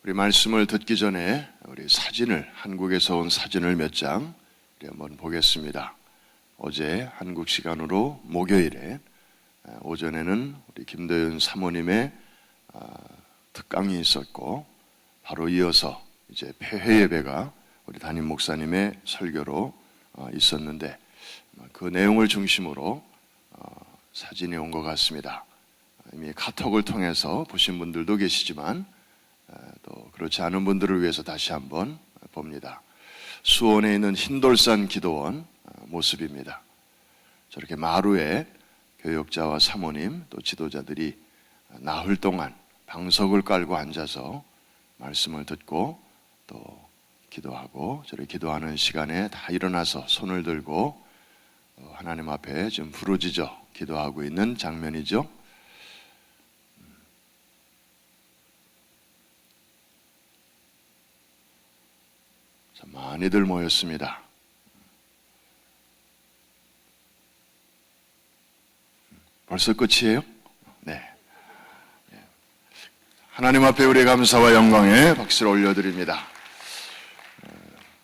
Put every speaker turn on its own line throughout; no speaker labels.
우리 말씀을 듣기 전에 우리 사진을, 한국에서 온 사진을 몇 장 한번 보겠습니다. 어제 한국 시간으로 목요일에 오전에는 우리 김도윤 사모님의 특강이 있었고, 바로 이어서 이제 폐회 예배가 우리 담임 목사님의 설교로 있었는데, 그 내용을 중심으로 사진이 온 것 같습니다. 이미 카톡을 통해서 보신 분들도 계시지만 또 그렇지 않은 분들을 위해서 다시 한번 봅니다. 수원에 있는 흰돌산 기도원 모습입니다. 저렇게 마루에 교역자와 사모님 또 지도자들이 나흘 동안 방석을 깔고 앉아서 말씀을 듣고 또 기도하고, 저렇게 기도하는 시간에 다 일어나서 손을 들고 하나님 앞에 좀 부르짖어 기도하고 있는 장면이죠. 많이들 모였습니다. 벌써 끝이에요? 네. 하나님 앞에 우리의 감사와 영광에 박수를 올려드립니다.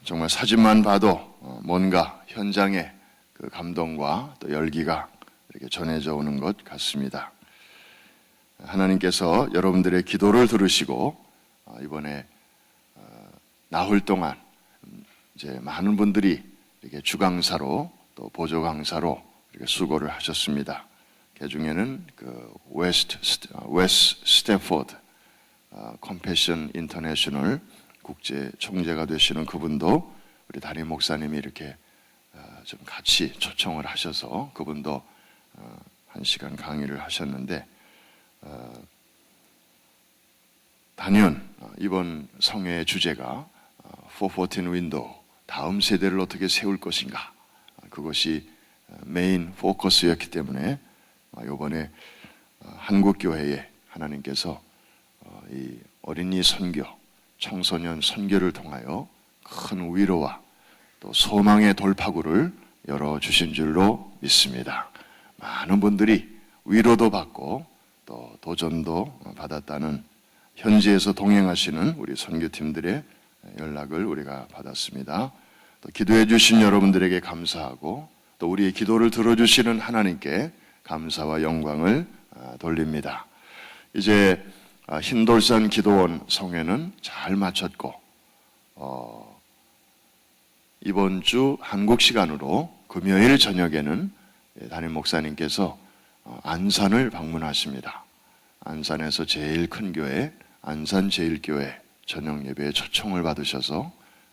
정말 사진만 봐도 뭔가 현장의 그 감동과 또 열기가 이렇게 전해져 오는 것 같습니다. 하나님께서 여러분들의 기도를 들으시고 이번에 나흘 동안 이제 많은 분들이 이렇게 주강사로 또 보조 강사로 이렇게 수고를 하셨습니다. 그 중에는 그 웨스트 스태포드 컴패션 인터내셔널 국제 총재가 되시는 그분도 우리 담임 목사님이 이렇게 좀 같이 초청을 하셔서 그분도 1시간 강의를 하셨는데, 단연 이번 성회의 주제가 414 윈도우, 다음 세대를 어떻게 세울 것인가, 그것이 메인 포커스였기 때문에 이번에 한국교회에 하나님께서 이 어린이 선교, 청소년 선교를 통하여 큰 위로와 또 소망의 돌파구를 열어주신 줄로 믿습니다. 많은 분들이 위로도 받고 또 도전도 받았다는, 현지에서 동행하시는 우리 선교팀들의 연락을 우리가 받았습니다. 또 기도해 주신 여러분들에게 감사하고 또 우리의 기도를 들어주시는 하나님께 감사와 영광을 돌립니다. 이제 흰돌산 기도원 성회는 잘 마쳤고, 이번 주 한국 시간으로 금요일 저녁에는 담임 목사님께서 안산을 방문하십니다. 안산에서 제일 큰 교회, 안산제일교회 저녁 예배에 초청을 받으셔서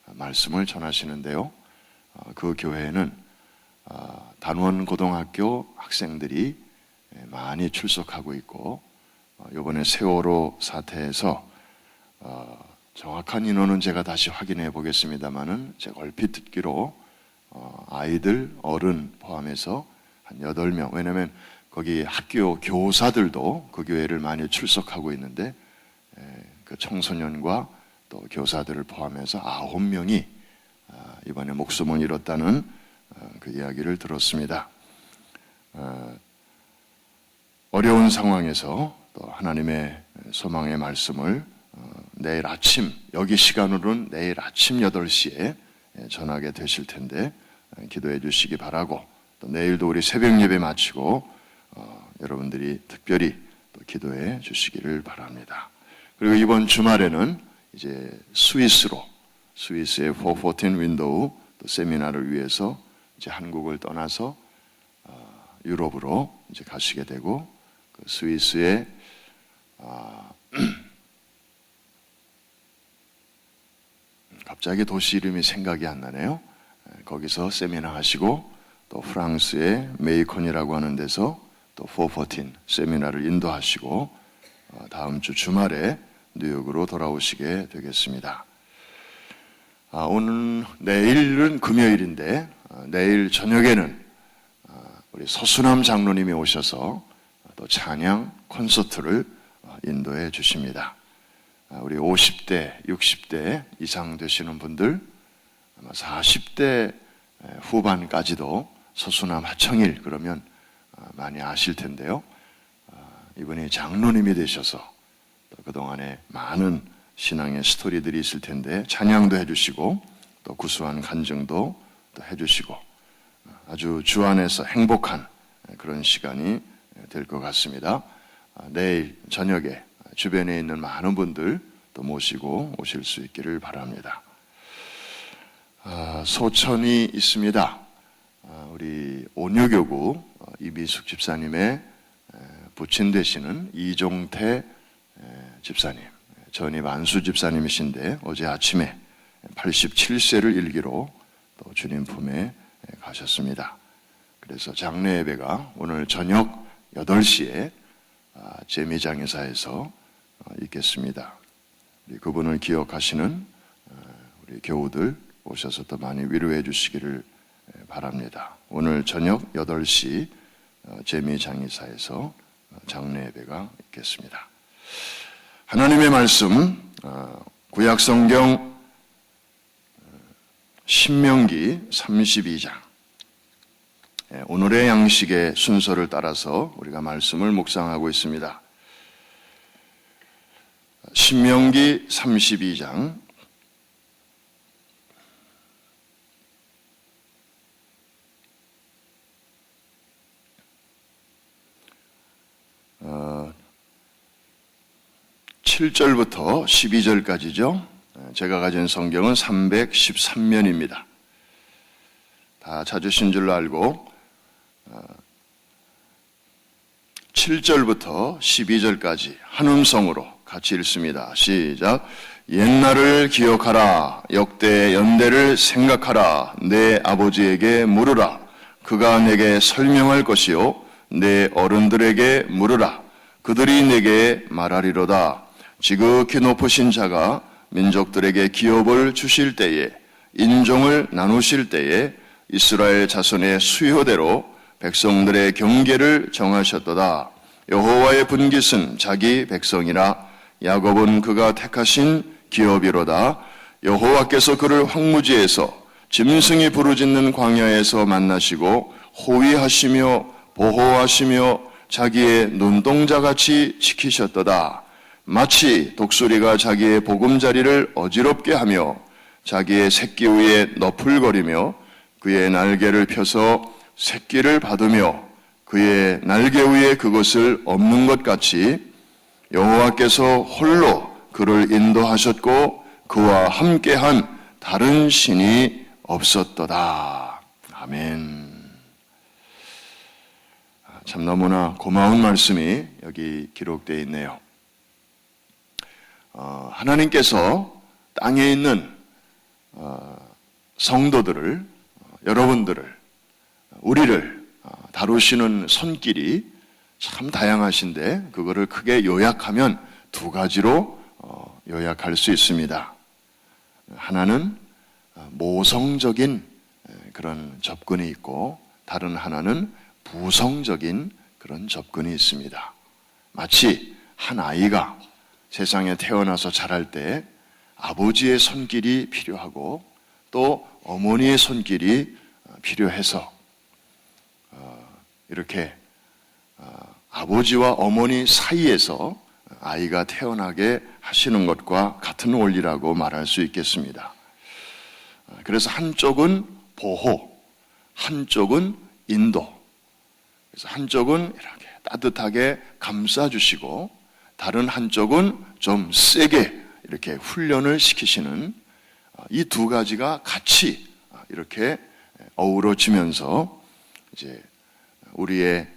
말씀을 전하시는데요. 그 교회에는 단원고등학교 학생들이 많이 출석하고 있고, 이번에 세월호 사태에서 정확한 인원은 제가 다시 확인해 보겠습니다만은 제가 얼핏 듣기로 아이들, 어른 포함해서 한 8명, 왜냐하면 거기 학교 교사들도 그 교회를 많이 출석하고 있는데, 그 청소년과 또 교사들을 포함해서 9명이 이번에 목숨을 잃었다는 그 이야기를 들었습니다. 어려운 상황에서 또 하나님의 소망의 말씀을 내일 아침, 여기 시간으로는 내일 아침 8시에 전하게 되실 텐데 기도해 주시기 바라고, 또 내일도 우리 새벽 예배 마치고 여러분들이 특별히 또 기도해 주시기를 바랍니다. 그리고 이번 주말에는 이제 스위스의 414 윈도우 또 세미나를 위해서 이제 한국을 떠나서 유럽으로 이제 가시게 되고, 그 스위스의 갑자기 도시 이름이 생각이 안 나네요. 거기서 세미나 하시고, 또 프랑스의 메이콘이라고 하는 데서 또 414 세미나를 인도하시고, 다음 주 주말에 뉴욕으로 돌아오시게 되겠습니다. 내일은 금요일인데 내일 저녁에는 우리 서수남 장로님이 오셔서 또 찬양 콘서트를 인도해 주십니다. 우리 50대, 60대 이상 되시는 분들, 아마 40대 후반까지도 서수남 하청일 그러면 많이 아실 텐데요. 이분이 장로님이 되셔서 또 그동안에 많은 신앙의 스토리들이 있을 텐데 찬양도 해주시고 또 구수한 간증도 또 해주시고 아주 주 안에서 행복한 그런 시간이 될 것 같습니다. 내일 저녁에 주변에 있는 많은 분들 또 모시고 오실 수 있기를 바랍니다. 소천이 있습니다. 우리 온유교구 이비숙 집사님의 부친 되시는 이종태 집사님, 전임 안수 집사님이신데 어제 아침에 87세를 일기로 또 주님 품에 가셨습니다. 그래서 장례 예배가 오늘 저녁 8시에 재미장의사에서 있겠습니다. 그분을 기억하시는 우리 교우들 오셔서 또 많이 위로해 주시기를 바랍니다. 오늘 저녁 8시 재미장의사에서 장례 예배가 있겠습니다. 하나님의 말씀 구약성경 신명기 32장 오늘의 양식의 순서를 따라서 우리가 말씀을 묵상하고 있습니다. 신명기 32장 7절부터 12절까지죠. 제가 가진 성경은 313면입니다. 다 찾으신 줄로 알고 7절부터 12절까지 한 음성으로 같이 읽습니다. 시작. 옛날을 기억하라. 역대 연대를 생각하라. 내 아버지에게 물으라. 그가 내게 설명할 것이요 내 어른들에게 물으라. 그들이 내게 말하리로다. 지극히 높으신 자가 민족들에게 기업을 주실 때에 인종을 나누실 때에 이스라엘 자손의 수요대로 백성들의 경계를 정하셨도다. 여호와의 분깃은 자기 백성이라. 야곱은 그가 택하신 기업이로다. 여호와께서 그를 황무지에서 짐승이 부르짖는 광야에서 만나시고 호위하시며 보호하시며 자기의 눈동자같이 지키셨도다. 마치 독수리가 자기의 보금자리를 어지럽게 하며 자기의 새끼 위에 너풀거리며 그의 날개를 펴서 새끼를 받으며 그의 날개 위에 그것을 엎는 것 같이 여호와께서 홀로 그를 인도하셨고 그와 함께한 다른 신이 없었도다. 아멘. 참 너무나 고마운 말씀이 여기 기록되어 있네요. 하나님께서 땅에 있는 성도들을, 여러분들을, 우리를 다루시는 손길이 참 다양하신데 그거를 크게 요약하면 두 가지로 요약할 수 있습니다. 하나는 모성적인 그런 접근이 있고 다른 하나는 부성적인 그런 접근이 있습니다. 마치 한 아이가 세상에 태어나서 자랄 때 아버지의 손길이 필요하고 또 어머니의 손길이 필요해서 이렇게 아버지와 어머니 사이에서 아이가 태어나게 하시는 것과 같은 원리라고 말할 수 있겠습니다. 그래서 한쪽은 보호, 한쪽은 인도. 그래서 한쪽은 이렇게 따뜻하게 감싸주시고 다른 한쪽은 좀 세게 이렇게 훈련을 시키시는 이 두 가지가 같이 이렇게 어우러지면서 이제 우리의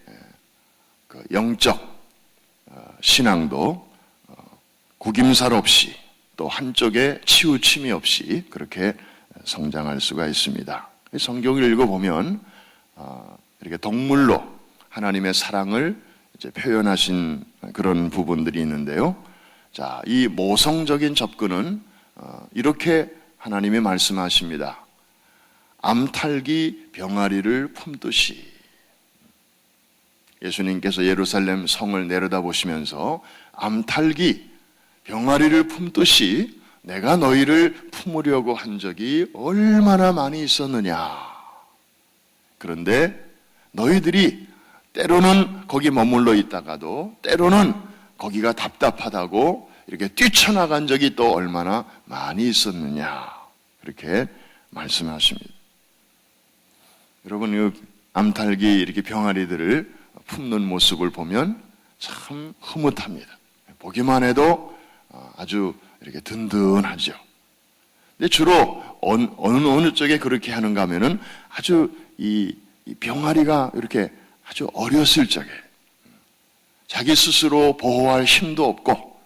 그 영적 신앙도 구김살 없이 또 한쪽에 치우침이 없이 그렇게 성장할 수가 있습니다. 성경을 읽어보면 이렇게 동물로 하나님의 사랑을 이제 표현하신 그런 부분들이 있는데요. 자, 이 모성적인 접근은 이렇게 하나님이 말씀하십니다. 암탈기 병아리를 품듯이. 예수님께서 예루살렘 성을 내려다보시면서 암탈기 병아리를 품듯이 내가 너희를 품으려고 한 적이 얼마나 많이 있었느냐. 그런데 너희들이 때로는 거기 머물러 있다가도 때로는 거기가 답답하다고 이렇게 뛰쳐나간 적이 또 얼마나 많이 있었느냐, 그렇게 말씀하십니다. 여러분, 이 암탉이 이렇게 병아리들을 품는 모습을 보면 참 흐뭇합니다. 보기만 해도 아주 이렇게 든든하죠. 근데 주로 어느 쪽에 그렇게 하는가 하면은 아주 이 병아리가 이렇게 아주 어렸을 적에 자기 스스로 보호할 힘도 없고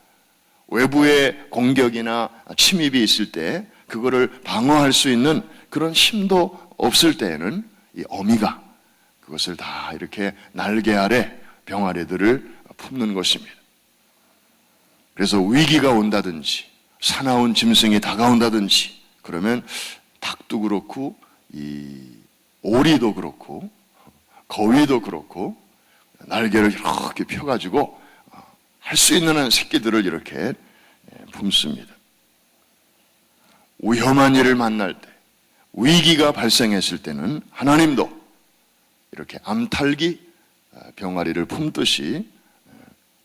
외부의 공격이나 침입이 있을 때 그거를 방어할 수 있는 그런 힘도 없을 때에는 이 어미가 그것을 다 이렇게 날개 아래 병아리들을 품는 것입니다. 그래서 위기가 온다든지 사나운 짐승이 다가온다든지 그러면 닭도 그렇고 이 오리도 그렇고 거위도 그렇고 날개를 이렇게 펴가지고 할 수 있는 한 새끼들을 이렇게 품습니다. 위험한 일을 만날 때, 위기가 발생했을 때는 하나님도 이렇게 암탉이 병아리를 품듯이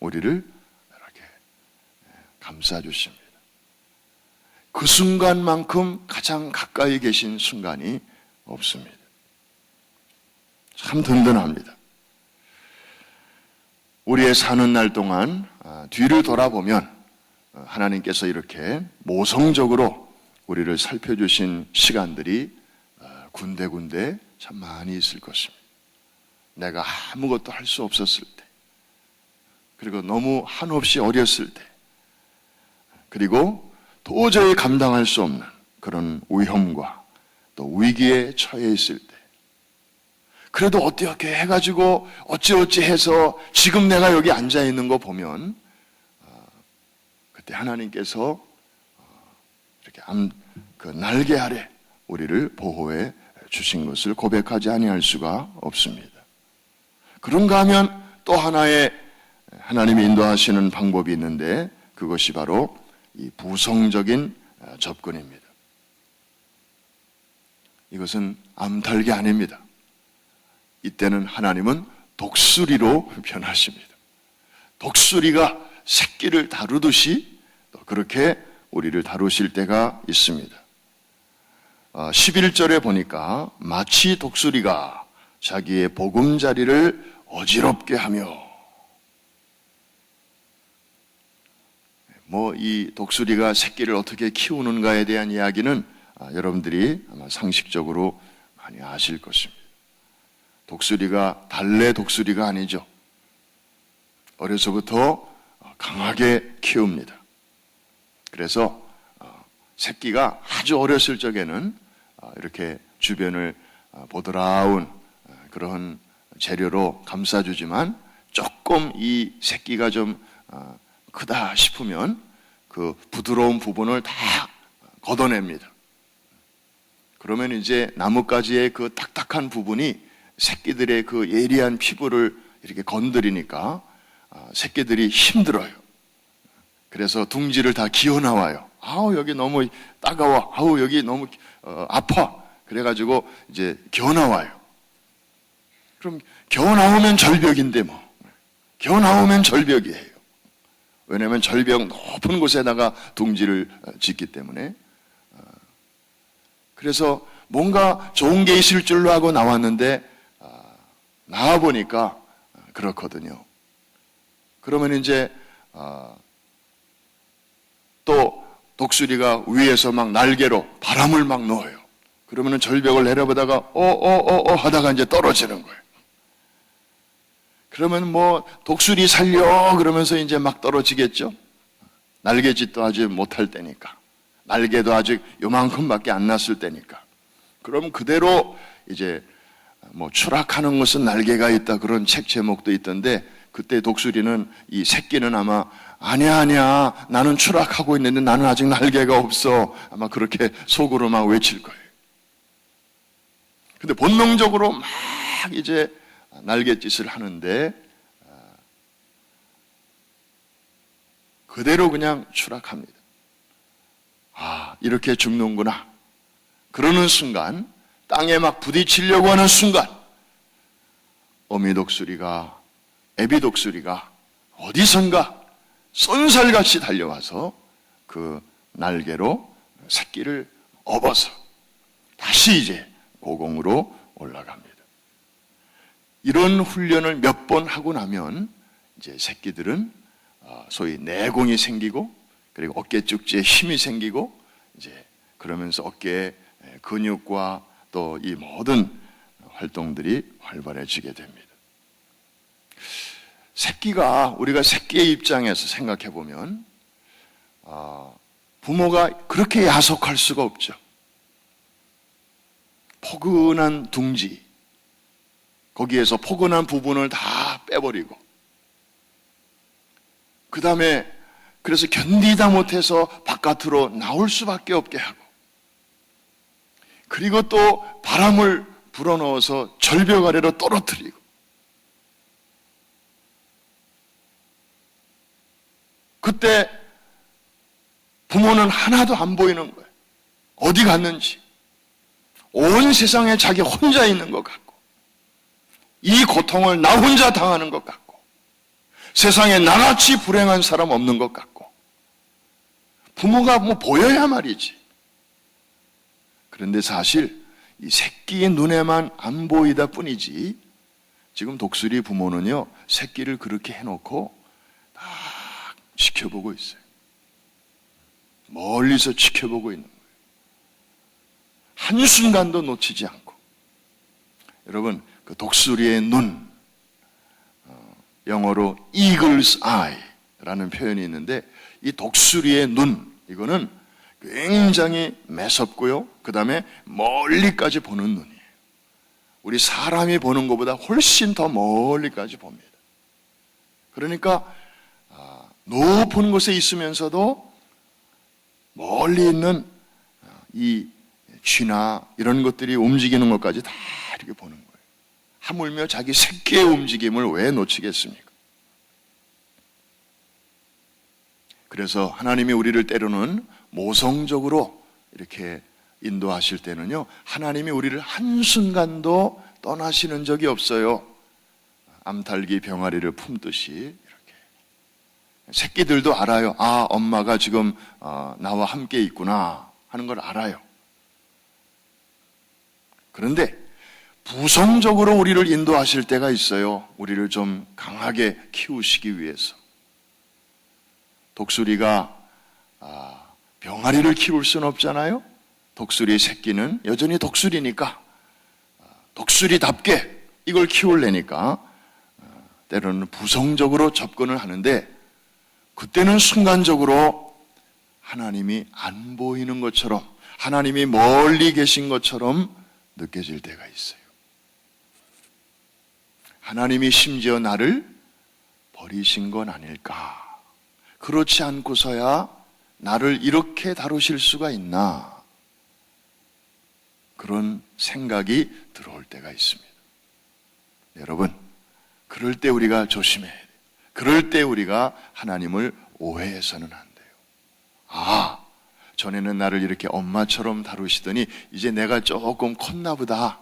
우리를 이렇게 감싸주십니다. 그 순간만큼 가장 가까이 계신 순간이 없습니다. 참 든든합니다. 우리의 사는 날 동안 뒤를 돌아보면 하나님께서 이렇게 모성적으로 우리를 살펴주신 시간들이 군데군데 참 많이 있을 것입니다. 내가 아무것도 할 수 없었을 때, 그리고 너무 한없이 어렸을 때, 그리고 도저히 감당할 수 없는 그런 위험과 또 위기에 처해 있을 때, 그래도 어떻게 해가지고 어찌어찌 해서 지금 내가 여기 앉아 있는 거 보면 그때 하나님께서 이렇게 그 날개 아래 우리를 보호해 주신 것을 고백하지 아니할 수가 없습니다. 그런가 하면 또 하나의 하나님이 인도하시는 방법이 있는데 그것이 바로 이 부성적인 접근입니다. 이것은 암탉이 아닙니다. 이때는 하나님은 독수리로 변하십니다. 독수리가 새끼를 다루듯이 그렇게 우리를 다루실 때가 있습니다. 11절에 보니까 마치 독수리가 자기의 보금자리를 어지럽게 하며, 이 독수리가 새끼를 어떻게 키우는가에 대한 이야기는 여러분들이 아마 상식적으로 많이 아실 것입니다. 독수리가 달래 독수리가 아니죠. 어려서부터 강하게 키웁니다. 그래서 새끼가 아주 어렸을 적에는 이렇게 주변을 보드라운 그런 재료로 감싸주지만 조금 이 새끼가 좀 크다 싶으면 그 부드러운 부분을 다 걷어냅니다. 그러면 이제 나뭇가지의 그 딱딱한 부분이 새끼들의 그 예리한 피부를 이렇게 건드리니까 새끼들이 힘들어요. 그래서 둥지를 다 기어 나와요. 아우 여기 너무 따가워. 아우 여기 너무 아파. 그래가지고 이제 기어 나와요. 그럼 기어 나오면 절벽인데 뭐. 기어 나오면 절벽이에요. 왜냐하면 절벽 높은 곳에다가 둥지를 짓기 때문에. 그래서 뭔가 좋은 게 있을 줄로 하고 나왔는데 나와보니까 그렇거든요. 그러면 이제 또 독수리가 위에서 막 날개로 바람을 막 넣어요. 그러면 절벽을 내려보다가 하다가 이제 떨어지는 거예요. 그러면 독수리 살려 그러면서 이제 막 떨어지겠죠. 날개짓도 아직 못할 때니까, 날개도 아직 요만큼밖에 안 났을 때니까. 그럼 그대로 이제 추락하는 것은 날개가 있다 그런 책 제목도 있던데, 그때 독수리는 이 새끼는 아마 아니야 나는 추락하고 있는데 나는 아직 날개가 없어, 아마 그렇게 속으로 막 외칠 거예요. 근데 본능적으로 막 이제 날갯짓을 하는데 그대로 그냥 추락합니다. 이렇게 죽는구나. 그러는 순간, 땅에 막 부딪히려고 하는 순간 어미 독수리가, 애비 독수리가 어디선가 쏜살같이 달려와서 그 날개로 새끼를 업어서 다시 이제 고공으로 올라갑니다. 이런 훈련을 몇 번 하고 나면 이제 새끼들은 소위 내공이 생기고, 그리고 어깨 쪽지에 힘이 생기고, 이제 그러면서 어깨의 근육과 또 이 모든 활동들이 활발해지게 됩니다. 우리가 새끼의 입장에서 생각해 보면 부모가 그렇게 야속할 수가 없죠. 포근한 둥지, 거기에서 포근한 부분을 다 빼버리고, 그 다음에 그래서 견디다 못해서 바깥으로 나올 수밖에 없게 하고, 그리고 또 바람을 불어넣어서 절벽 아래로 떨어뜨리고, 그때 부모는 하나도 안 보이는 거예요. 어디 갔는지. 온 세상에 자기 혼자 있는 것 같고, 이 고통을 나 혼자 당하는 것 같고, 세상에 나같이 불행한 사람 없는 것 같고, 부모가 뭐 보여야 말이지. 그런데 사실 이 새끼의 눈에만 안 보이다 뿐이지, 지금 독수리 부모는요, 새끼를 그렇게 해놓고 딱 지켜보고 있어요. 멀리서 지켜보고 있는 거예요. 한순간도 놓치지 않고. 여러분, 그 독수리의 눈, 영어로 eagle's eye라는 표현이 있는데, 이 독수리의 눈, 이거는 굉장히 매섭고요, 그 다음에 멀리까지 보는 눈이에요. 우리 사람이 보는 것보다 훨씬 더 멀리까지 봅니다. 그러니까 높은 곳에 있으면서도 멀리 있는 이 쥐나 이런 것들이 움직이는 것까지 다 이렇게 보는 거예요. 하물며 자기 새끼의 움직임을 왜 놓치겠습니까? 그래서 하나님이 우리를 때로는 모성적으로 이렇게 인도하실 때는요, 하나님이 우리를 한순간도 떠나시는 적이 없어요. 암탉이 병아리를 품듯이 이렇게. 새끼들도 알아요. 엄마가 지금 나와 함께 있구나 하는 걸 알아요. 그런데 부성적으로 우리를 인도하실 때가 있어요. 우리를 좀 강하게 키우시기 위해서. 독수리가 병아리를 키울 수는 없잖아요. 독수리의 새끼는 여전히 독수리니까 독수리답게 이걸 키우려니까 때로는 부성적으로 접근을 하는데, 그때는 순간적으로 하나님이 안 보이는 것처럼, 하나님이 멀리 계신 것처럼 느껴질 때가 있어요. 하나님이 심지어 나를 버리신 건 아닐까? 그렇지 않고서야 나를 이렇게 다루실 수가 있나? 그런 생각이 들어올 때가 있습니다. 여러분, 그럴 때 우리가 조심해야 돼요. 그럴 때 우리가 하나님을 오해해서는 안 돼요. 전에는 나를 이렇게 엄마처럼 다루시더니 이제 내가 조금 컸나 보다.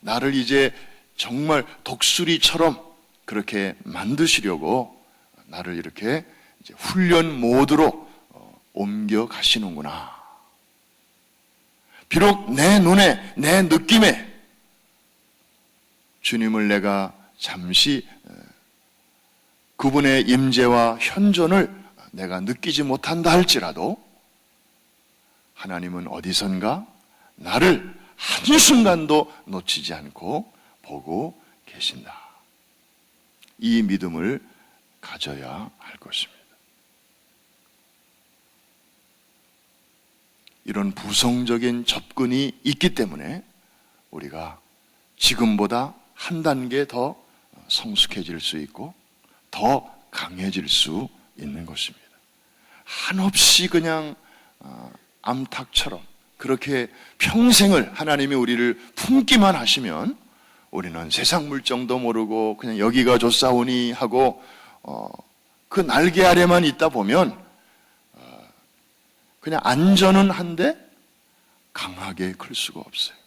나를 이제 정말 독수리처럼 그렇게 만드시려고 나를 이렇게 이제 훈련 모드로 옮겨 가시는구나. 비록 내 눈에, 내 느낌에 주님을 내가 잠시 그분의 임재와 현존을 내가 느끼지 못한다 할지라도, 하나님은 어디선가 나를 한순간도 놓치지 않고 보고 계신다. 이 믿음을 가져야 할 것입니다. 이런 부성적인 접근이 있기 때문에 우리가 지금보다 한 단계 더 성숙해질 수 있고 더 강해질 수 있는 것입니다. 한없이 그냥 암탉처럼 그렇게 평생을 하나님이 우리를 품기만 하시면 우리는 세상 물정도 모르고 그냥 여기가 좋사오니 하고 그 날개 아래만 있다 보면 그냥 안전은 한데 강하게 클 수가 없어요.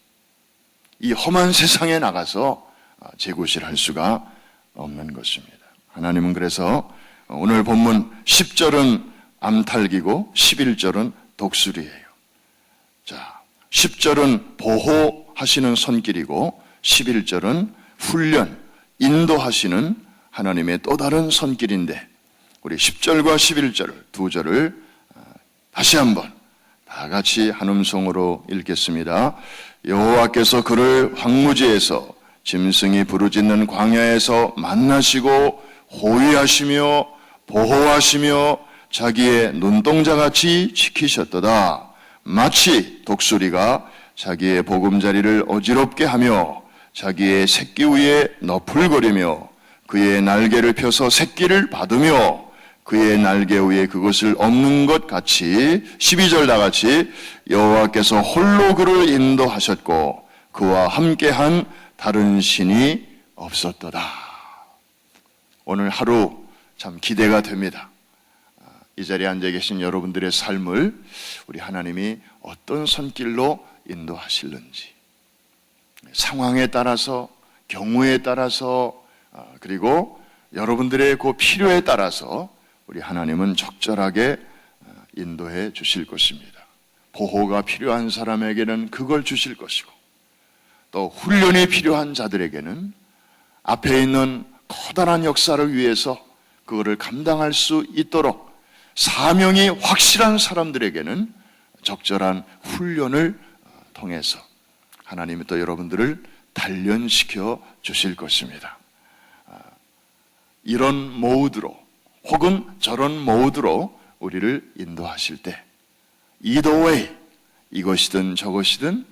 이 험한 세상에 나가서 제구실할 수가 없는 것입니다. 하나님은 그래서 오늘 본문 10절은 암탈기고 11절은 독수리예요. 자, 10절은 보호하시는 손길이고 11절은 훈련, 인도하시는 하나님의 또 다른 손길인데, 우리 10절과 11절 두 절을 다시 한번 다 같이 한 음성으로 읽겠습니다. 여호와께서 그를 황무지에서 짐승이 부르짖는 광야에서 만나시고 호위하시며 보호하시며 자기의 눈동자같이 지키셨도다. 마치 독수리가 자기의 보금자리를 어지럽게 하며 자기의 새끼 위에 너풀거리며 그의 날개를 펴서 새끼를 받으며 그의 날개 위에 그것을 엎는 것 같이, 12절 다 같이, 여호와께서 홀로 그를 인도하셨고 그와 함께한 다른 신이 없었도다. 오늘 하루 참 기대가 됩니다. 이 자리에 앉아 계신 여러분들의 삶을 우리 하나님이 어떤 손길로 인도하실는지, 상황에 따라서, 경우에 따라서, 그리고 여러분들의 그 필요에 따라서 우리 하나님은 적절하게 인도해 주실 것입니다. 보호가 필요한 사람에게는 그걸 주실 것이고, 또 훈련이 필요한 자들에게는 앞에 있는 커다란 역사를 위해서 그거를 감당할 수 있도록 사명이 확실한 사람들에게는 적절한 훈련을 통해서 하나님이 또 여러분들을 단련시켜 주실 것입니다. 이런 모드로 혹은 저런 모드로 우리를 인도하실 때, either way, 이것이든 저것이든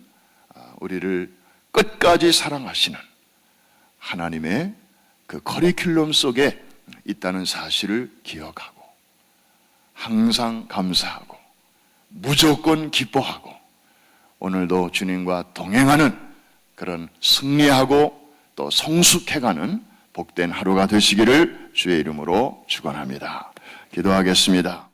우리를 끝까지 사랑하시는 하나님의 그 커리큘럼 속에 있다는 사실을 기억하고 항상 감사하고 무조건 기뻐하고 오늘도 주님과 동행하는 그런 승리하고 또 성숙해가는 복된 하루가 되시기를 주의 이름으로 축원합니다. 기도하겠습니다.